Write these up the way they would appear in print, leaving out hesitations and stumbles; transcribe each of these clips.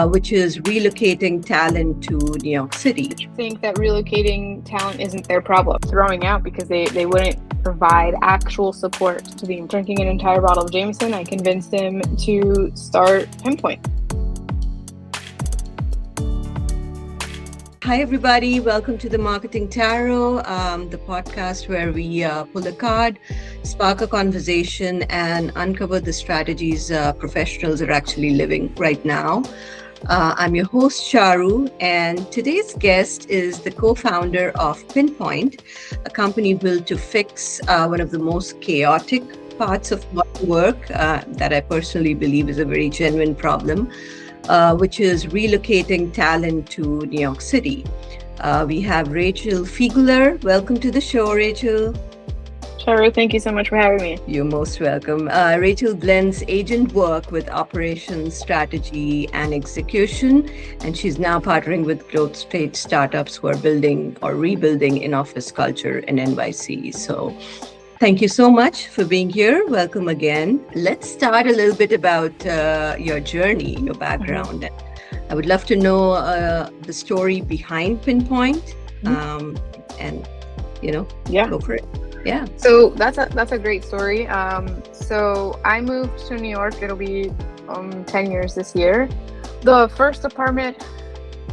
which is relocating talent to New York City. Think that relocating talent isn't their problem. Throwing out because they wouldn't provide actual support to the drinking an entire bottle of Jameson. I convinced him to start Pinpoint. Hi, everybody. Welcome to the Marketing Tarot, the podcast where we pull a card, spark a conversation, and uncover the strategies professionals are actually living right now. I'm your host, Charu, and today's guest is the co-founder of Pinpoint, a company built to fix one of the most chaotic parts of work that I personally believe is a very genuine problem. Which is relocating talent to New York City. We have Rachel Fiegler. Welcome to the show, Rachel. Charu, thank you so much for having me. You're most welcome. Rachel blends agent work with operations, strategy, and execution, and she's now partnering with growth stage startups who are building or rebuilding in-office culture in NYC. So thank you so much for being here. Welcome again. Let's start a little bit about your journey, your background. I would love to know the story behind Pinpoint, and go for it. Yeah. So that's a great story. So I moved to New York. It'll be 10 years this year. The first apartment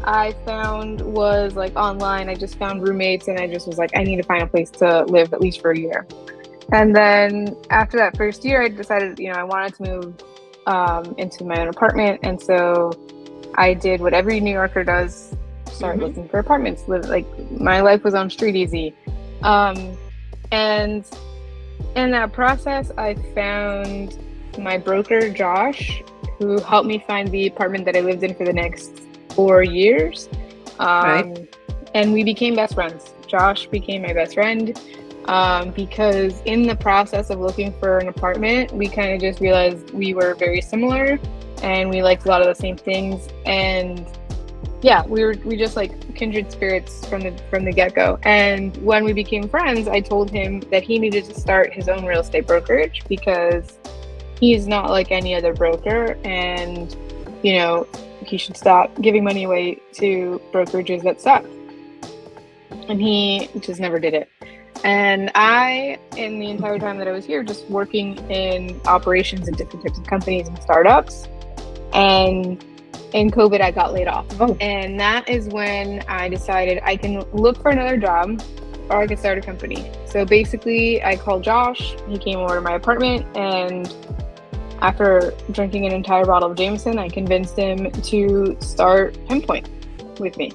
I found was like online. I just found roommates, and I just was like, I need to find a place to live at least for a year. And then after that first year, I decided, I wanted to move into my own apartment. And so I did what every New Yorker does, start looking for apartments. My life was on StreetEasy. And in that process, I found my broker, Josh, who helped me find the apartment that I lived in for the next 4 years. Right. And we became best friends. Josh became my best friend. Because in the process of looking for an apartment, we kind of just realized we were very similar and we liked a lot of the same things. And yeah, we just like kindred spirits from the get-go. And when we became friends, I told him that he needed to start his own real estate brokerage because he's not like any other broker, and he should stop giving money away to brokerages that suck. And he just never did it. And I, in the entire time that I was here, just working in operations in different types of companies and startups. And in COVID, I got laid off. Oh. And that is when I decided I can look for another job or I could start a company. So basically, I called Josh. He came over to my apartment. And after drinking an entire bottle of Jameson, I convinced him to start Pinpoint with me.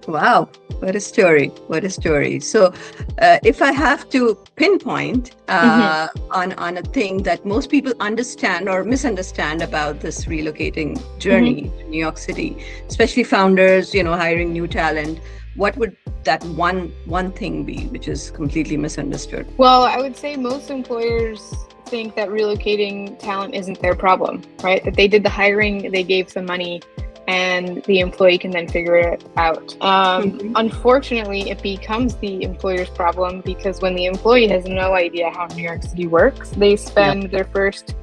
Wow. What a story. So if I have to pinpoint on a thing that most people understand or misunderstand about this relocating journey to New York City, especially founders, hiring new talent, what would that one thing be, which is completely misunderstood? Well, I would say most employers think that relocating talent isn't their problem, right? That they did the hiring, they gave some money, and the employee can then figure it out. Unfortunately, it becomes the employer's problem because when the employee has no idea how New York City works, they spend their first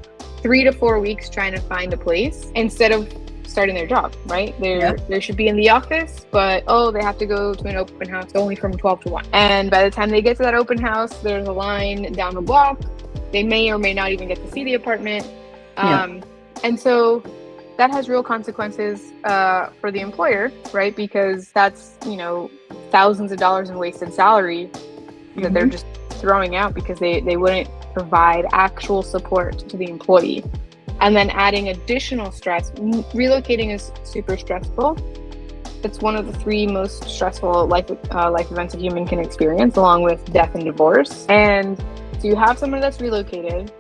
3 to 4 weeks trying to find a place instead of starting their job, right? They should be in the office, but they have to go to an open house only from 12 to 1. And by the time they get to that open house, there's a line down the block. They may or may not even get to see the apartment. And so that has real consequences for the employer, right? Because that's, thousands of dollars in wasted salary that they're just throwing out because they wouldn't provide actual support to the employee. And then adding additional stress. Relocating is super stressful. It's one of the 3 most stressful life events a human can experience, along with death and divorce. And so you have someone that's relocated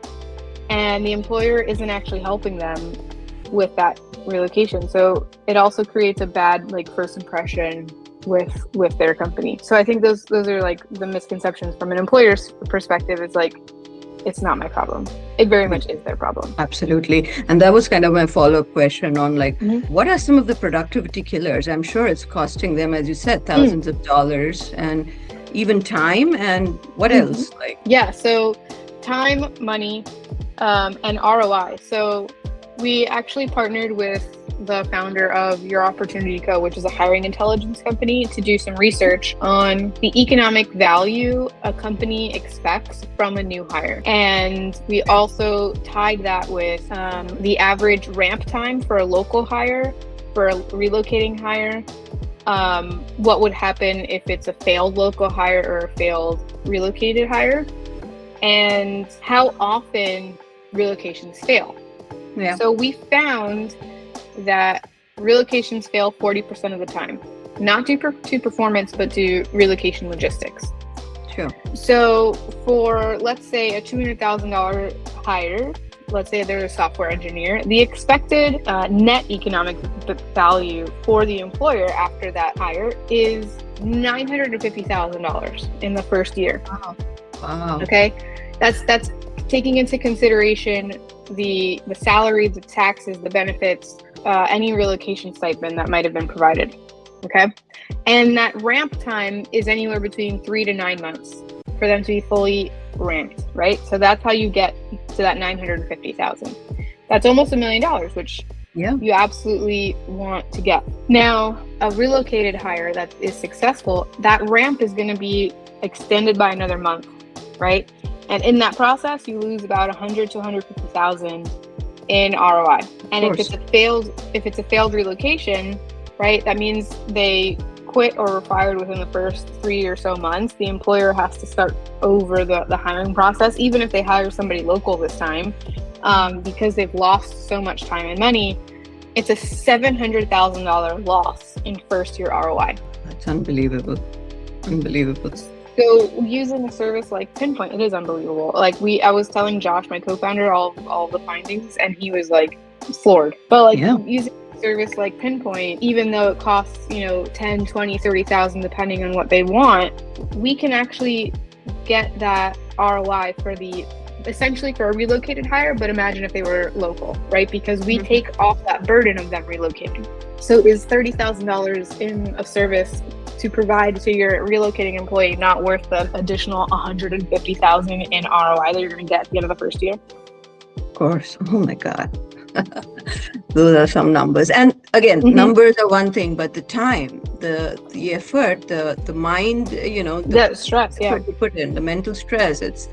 and the employer isn't actually helping them with that relocation. So it also creates a bad first impression with their company. So I think those are like the misconceptions from an employer's perspective. It's like, it's not my problem. It very much is their problem. Absolutely. And that was kind of my follow-up question on what are some of the productivity killers? I'm sure it's costing them, as you said, thousands of dollars and even time. And what else? So time, money, and ROI. So We actually partnered with the founder of Your Opportunity Co., which is a hiring intelligence company, to do some research on the economic value a company expects from a new hire. And we also tied that with the average ramp time for a local hire, for a relocating hire, what would happen if it's a failed local hire or a failed relocated hire, and how often relocations fail. Yeah. So we found that relocations fail 40% of the time, not due to performance, but to relocation logistics. Sure. So for, let's say, a $200,000 hire, let's say they're a software engineer, the expected net economic value for the employer after that hire is $950,000 in the first year. Wow. Okay, that's taking into consideration the salary, the taxes, the benefits, any relocation stipend that might have been provided. Okay, and that ramp time is anywhere between 3 to 9 months for them to be fully ramped, right? So that's how you get to that 950,000. That's almost $1 million, which you absolutely want to get. Now, a relocated hire that is successful, that ramp is going to be extended by another month, right? And in that process, you lose about 100 to 150,000 in ROI. And if it's a failed relocation, right, that means they quit or were fired within the first 3 or so months. The employer has to start over the hiring process, even if they hire somebody local this time, because they've lost so much time and money. It's a $700,000 loss in first year ROI. That's unbelievable. Unbelievable. So using a service like Pinpoint, it is unbelievable. Like I was telling Josh, my co-founder, all the findings, and he was like floored. But using a service like Pinpoint, even though it costs, 10, 20, 30,000, depending on what they want, we can actually get that ROI essentially for a relocated hire, but imagine if they were local, right? Because we take off that burden of them relocating. So is $30,000 in a service to provide to your relocating employee not worth the additional $150,000 in ROI that you're going to get at the end of the first year? Of course. Oh my God. Those are some numbers. And again, numbers are one thing, but the time, the effort, the mind, the stress, you put in, the mental stress, it's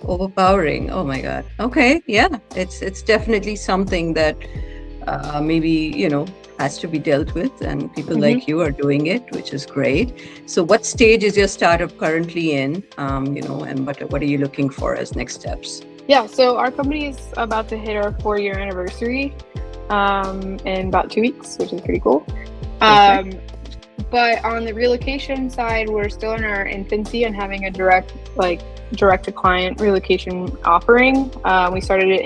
overpowering. Oh my God. Okay. Yeah. It's definitely something that maybe, has to be dealt with, and people like you are doing it, which is great. So what stage is your startup currently in, and what are you looking for as next steps? Yeah, so our company is about to hit our 4-year anniversary in about 2 weeks, which is pretty cool. But on the relocation side, we're still in our infancy and having a direct to client relocation offering. We started it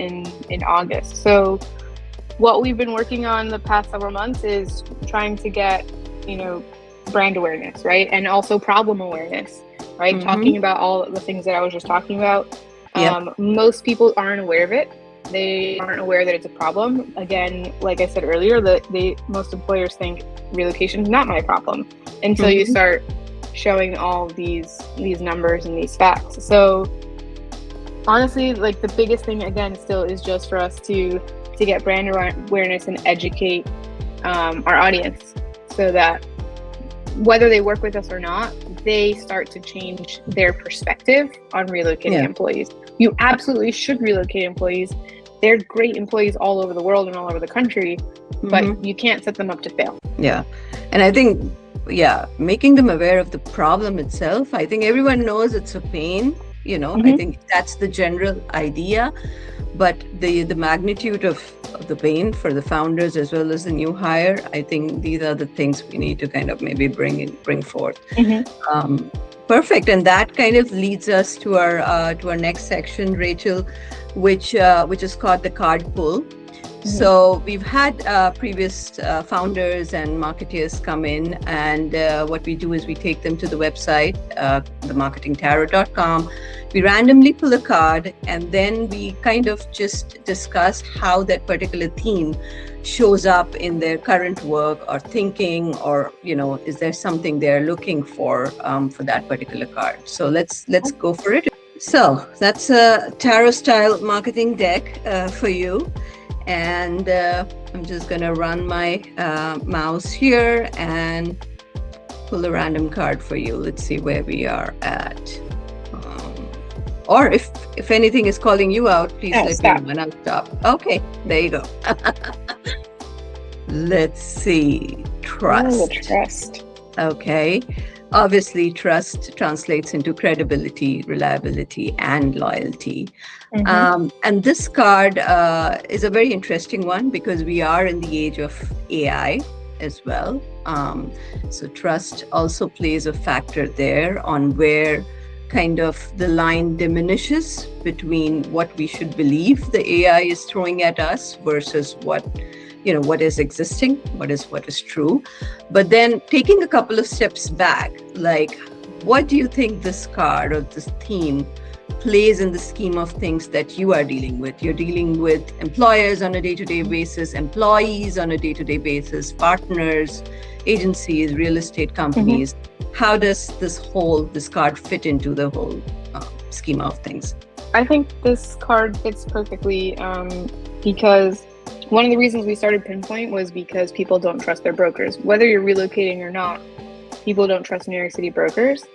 in August. So what we've been working on the past several months is trying to get, brand awareness, right? And also problem awareness, right? Talking about all the things that I was just talking about. Most people aren't aware of it. They aren't aware that it's a problem. Again, like I said earlier, most employers think relocation is not my problem until you start showing all these numbers and these facts. So honestly, the biggest thing again still is just for us to get brand awareness and educate our audience, so that whether they work with us or not, they start to change their perspective on relocating employees. You absolutely should relocate employees. They're great employees all over the world and all over the country, but you can't set them up to fail. Yeah. And I think, making them aware of the problem itself. I think everyone knows it's a pain, I think that's the general idea, but the magnitude of the pain for the founders as well as the new hire, I think these are the things we need to kind of maybe bring forth. Perfect. And that kind of leads us to our next section, Rachel, which is called the card pull. So we've had previous founders and marketeers come in, and what we do is we take them to the website, themarketingtarot.com. We randomly pull a card, and then we kind of just discuss how that particular theme shows up in their current work or thinking, or is there something they're looking for that particular card. So let's go for it. So that's a tarot style marketing deck for you. And I'm just going to run my mouse here and pull a random card for you. Let's see where we are at. Or if anything is calling you out, please let me know and I'll stop. Okay, there you go. Let's see. Trust. Trust. Okay. Obviously, trust translates into credibility, reliability, and loyalty. And this card is a very interesting one because we are in the age of AI as well. So trust also plays a factor there on where kind of the line diminishes between what we should believe the AI is throwing at us versus what is existing, what is true. But then taking a couple of steps back, like, what do you think this card or this theme plays in the scheme of things that you are dealing with? You're dealing with employers on a day-to-day basis, employees on a day-to-day basis, partners, agencies, real estate companies. How does this card fit into the whole schema of things? I think this card fits perfectly because one of the reasons we started Pinpoint was because people don't trust their brokers. Whether you're relocating or not, people don't trust New York City brokers.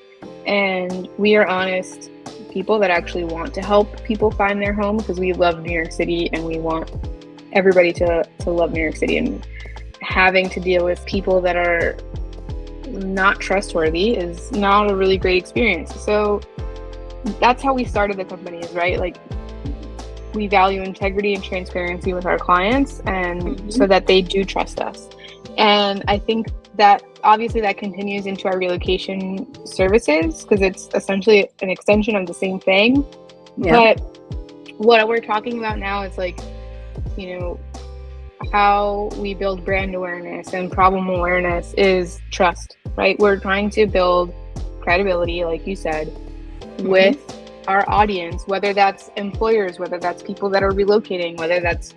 And we are honest people that actually want to help people find their home because we love New York City and we want everybody to love New York City. And having to deal with people that are not trustworthy is not a really great experience. So that's how we started the company, is right? Like, we value integrity and transparency with our clients, and so that they do trust us. And I think that obviously that continues into our relocation services because it's essentially an extension of the same thing. Yeah. But what we're talking about now is like, how we build brand awareness and problem awareness is trust, right? We're trying to build credibility, like you said, with our audience, whether that's employers, whether that's people that are relocating, whether that's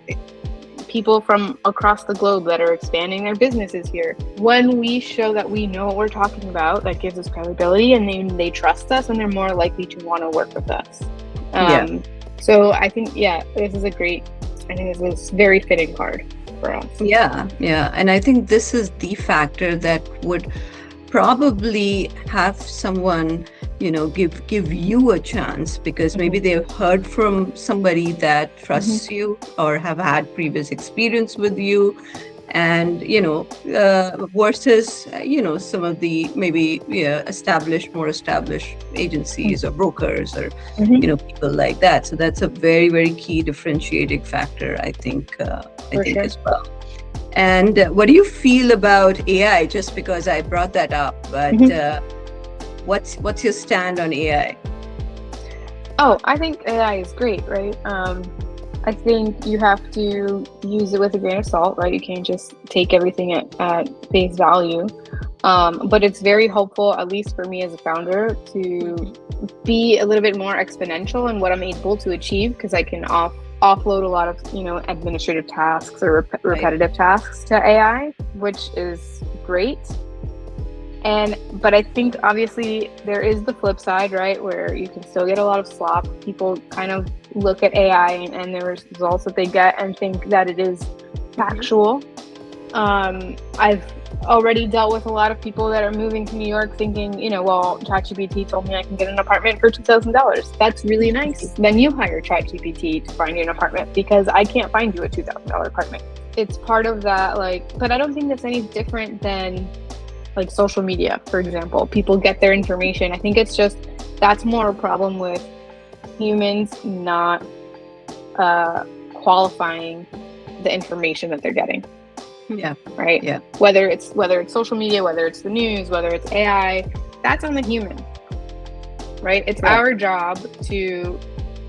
people from across the globe that are expanding their businesses here. When we show that we know what we're talking about, that gives us credibility, and they trust us, and they're more likely to want to work with us. So I think, this is a very fitting card for us. Yeah. And I think this is the factor that would probably have someone give you a chance because maybe they've heard from somebody that trusts you or have had previous experience with you, and versus some of the maybe more established agencies or brokers or people like that. So that's a very, very key differentiating factor, I think as well. And what do you feel about AI? Just because I brought that up, but what's your stand on AI? Oh, I think AI is great, right? I think you have to use it with a grain of salt, right? You can't just take everything at face value. But it's very helpful, at least for me as a founder, to be a little bit more exponential in what I'm able to achieve, because I can offload a lot of administrative tasks or repetitive tasks to AI, which is great. But I think obviously there is the flip side, right, where you can still get a lot of slop. People kind of look at AI and the results that they get and think that it is factual. I've already dealt with a lot of people that are moving to New York thinking, ChatGPT told me I can get an apartment for $2,000. That's really nice. Then you hire ChatGPT to find you an apartment because I can't find you a $2,000 apartment. It's part of that, but I don't think that's any different than like social media, for example. People get their information. I think it's just, that's more a problem with humans not qualifying the information that they're getting. Yeah. Right. Yeah. Whether it's social media, whether it's the news, whether it's AI, that's on the human. Right. It's our job to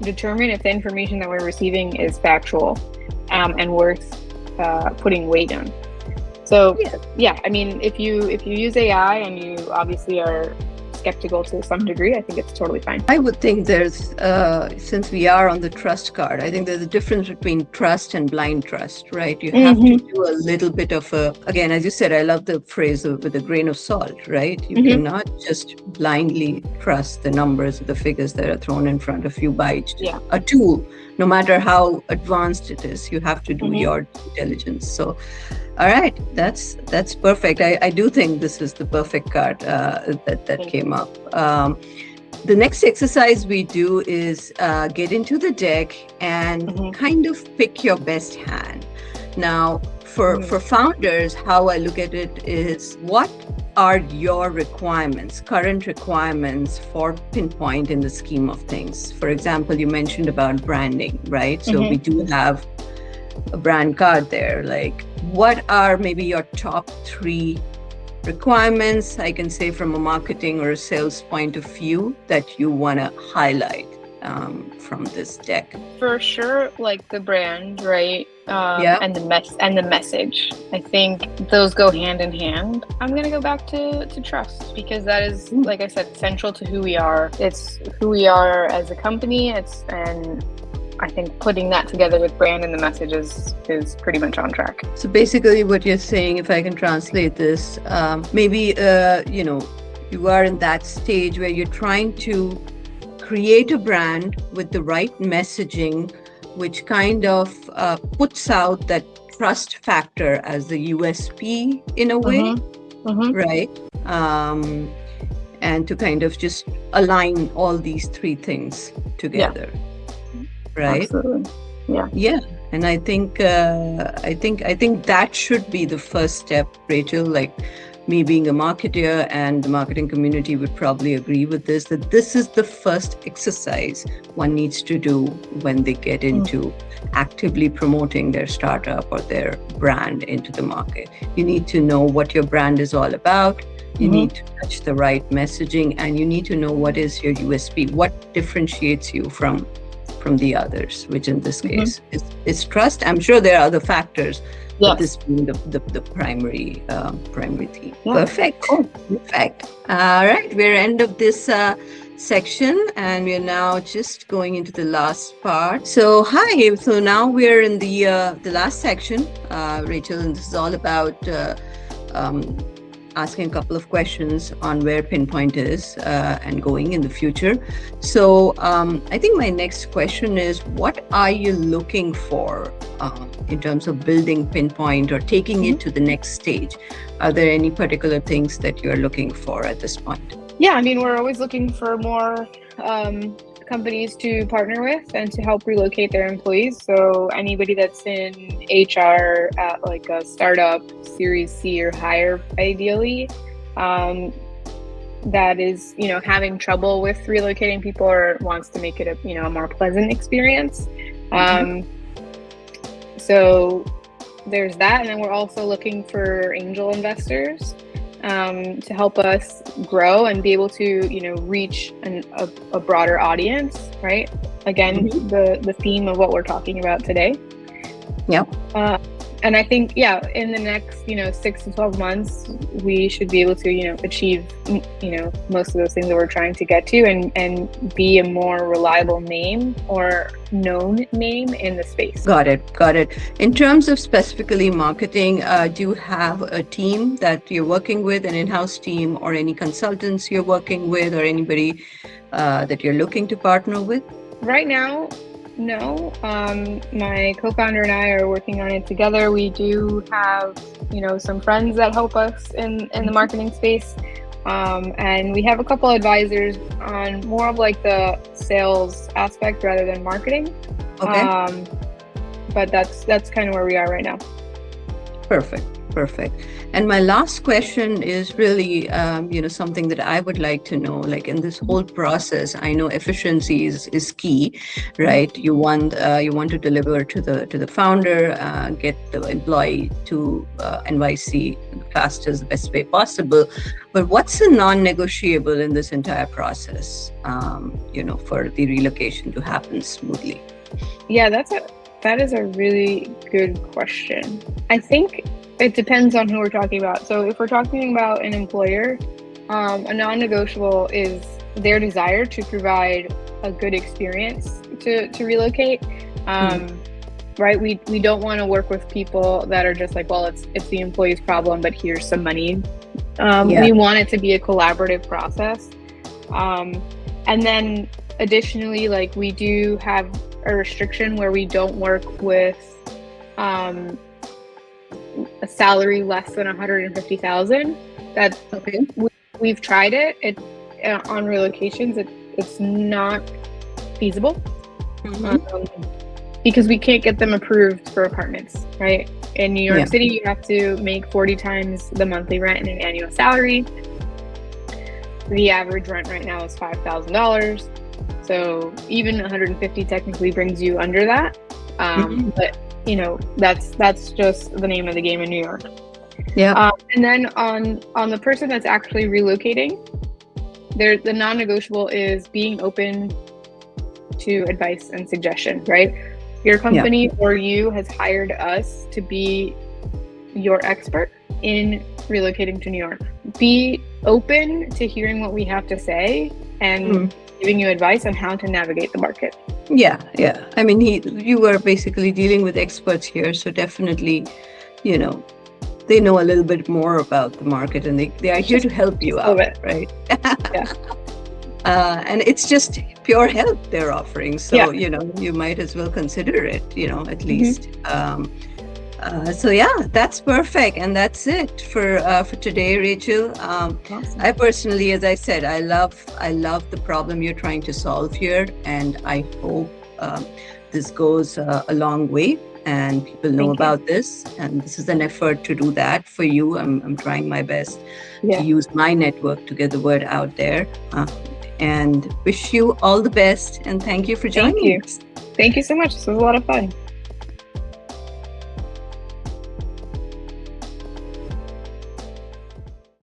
determine if the information that we're receiving is factual and worth putting weight on. So I mean, if you use AI and you obviously are skeptical to some degree, I think it's totally fine. I would think there's, since we are on the trust card, I think there's a difference between trust and blind trust, right? You have to do a little bit of again, as you said, I love the phrase with a grain of salt, right? You cannot just blindly trust the numbers, the figures that are thrown in front of you by a tool. no matter how advanced it is, you have to do your due diligence. So, all right, that's perfect. I do think this is the perfect card that came up. The next exercise we do is get into the deck and kind of pick your best hand. Now, for founders, how I look at it is, what are your requirements, current requirements for Pinpoint in the scheme of things? For example, you mentioned about branding, right? So we do have a brand card there. Like, what are maybe your top 3 requirements, I can say, from a marketing or a sales point of view, that you want to highlight from this deck? For sure, like the brand, right? And the message. I think those go hand in hand. I'm going to go back to trust, because that is, like I said, central to who we are. It's who we are as a company. And I think putting that together with brand and the message is pretty much on track. So basically what you're saying, if I can translate this, maybe, you are in that stage where you're trying to create a brand with the right messaging, which kind of puts out that trust factor as the USP in a way, right? And to kind of just align all these 3 things together, right? Absolutely. Yeah. And I think that should be the first step, Rachel. Like, me being a marketer, and the marketing community would probably agree with this, that this is the first exercise one needs to do when they get into actively promoting their startup or their brand into the market. You need to know what your brand is all about. You need to touch the right messaging, and you need to know what is your USP, what differentiates you from the others, which in this case is trust. I'm sure there are other factors, but this being the primary theme. Perfect. Cool. Perfect. All right, we're end of this section, and we're now just going into the last part. So now we're in the last section, Rachel, and this is all about asking a couple of questions on where Pinpoint is and going in the future. So I think my next question is, what are you looking for in terms of building Pinpoint or taking it to the next stage? Are there any particular things that you're looking for at this point? Yeah, I mean, we're always looking for more companies to partner with and to help relocate their employees. So anybody that's in HR at like a startup, Series C or higher, ideally, that is, having trouble with relocating people or wants to make it a more pleasant experience. So there's that. And then we're also looking for angel investors to help us grow and be able to, reach a broader audience, right? Again, the theme of what we're talking about today. Yep. And I think, in the next, 6 to 12 months, we should be able to, achieve, most of those things that we're trying to get to and be a more reliable name or known name in the space. Got it. In terms of specifically marketing, do you have a team that you're working with, an in-house team, or any consultants you're working with, or anybody that you're looking to partner with? Right now, no. My co-founder and I are working on it together. We do have, some friends that help us in the marketing space. And we have a couple advisors on more of like the sales aspect rather than marketing. Okay. But that's kind of where we are right now. Perfect. And my last question is really, something that I would like to know, like in this whole process, I know efficiency is key, right? You want to deliver to the founder, get the employee to NYC fastest, the best way possible. But what's a non-negotiable in this entire process, for the relocation to happen smoothly? Yeah, that is a really good question. I think it depends on who we're talking about. So if we're talking about an employer, a non-negotiable is their desire to provide a good experience to relocate. Right? We don't want to work with people that are just like, well, it's the employee's problem, but here's some money. We want it to be a collaborative process. And then additionally, like we do have a restriction where we don't work with a salary less than 150,000. That Okay. we've tried it. On relocations, it's not feasible. Because we can't get them approved for apartments, right? In New York City, you have to make 40 times the monthly rent in an annual salary. The average rent right now is $5,000. So even 150 technically brings you under that. But you know, that's just the name of the game in New York. Yeah. And then on the person that's actually relocating, the non-negotiable is being open to advice and suggestion, right? Your company or you has hired us to be your expert in relocating to New York. Be open to hearing what we have to say and giving you advice on how to navigate the market. Yeah. I mean, you were basically dealing with experts here, so definitely, you know, they know a little bit more about the market, and they are here to help you out, right? And it's just pure help they're offering. So, you know, you might as well consider it, you know, at least. So yeah, that's perfect. And that's it for today, Rachel. Awesome. I personally, as I said, I love the problem you're trying to solve here. And I hope this goes a long way and people know about this. And this is an effort to do that for you. I'm trying my best to use my network to get the word out there. And wish you all the best. And thank you for joining us. Thank you so much. This was a lot of fun.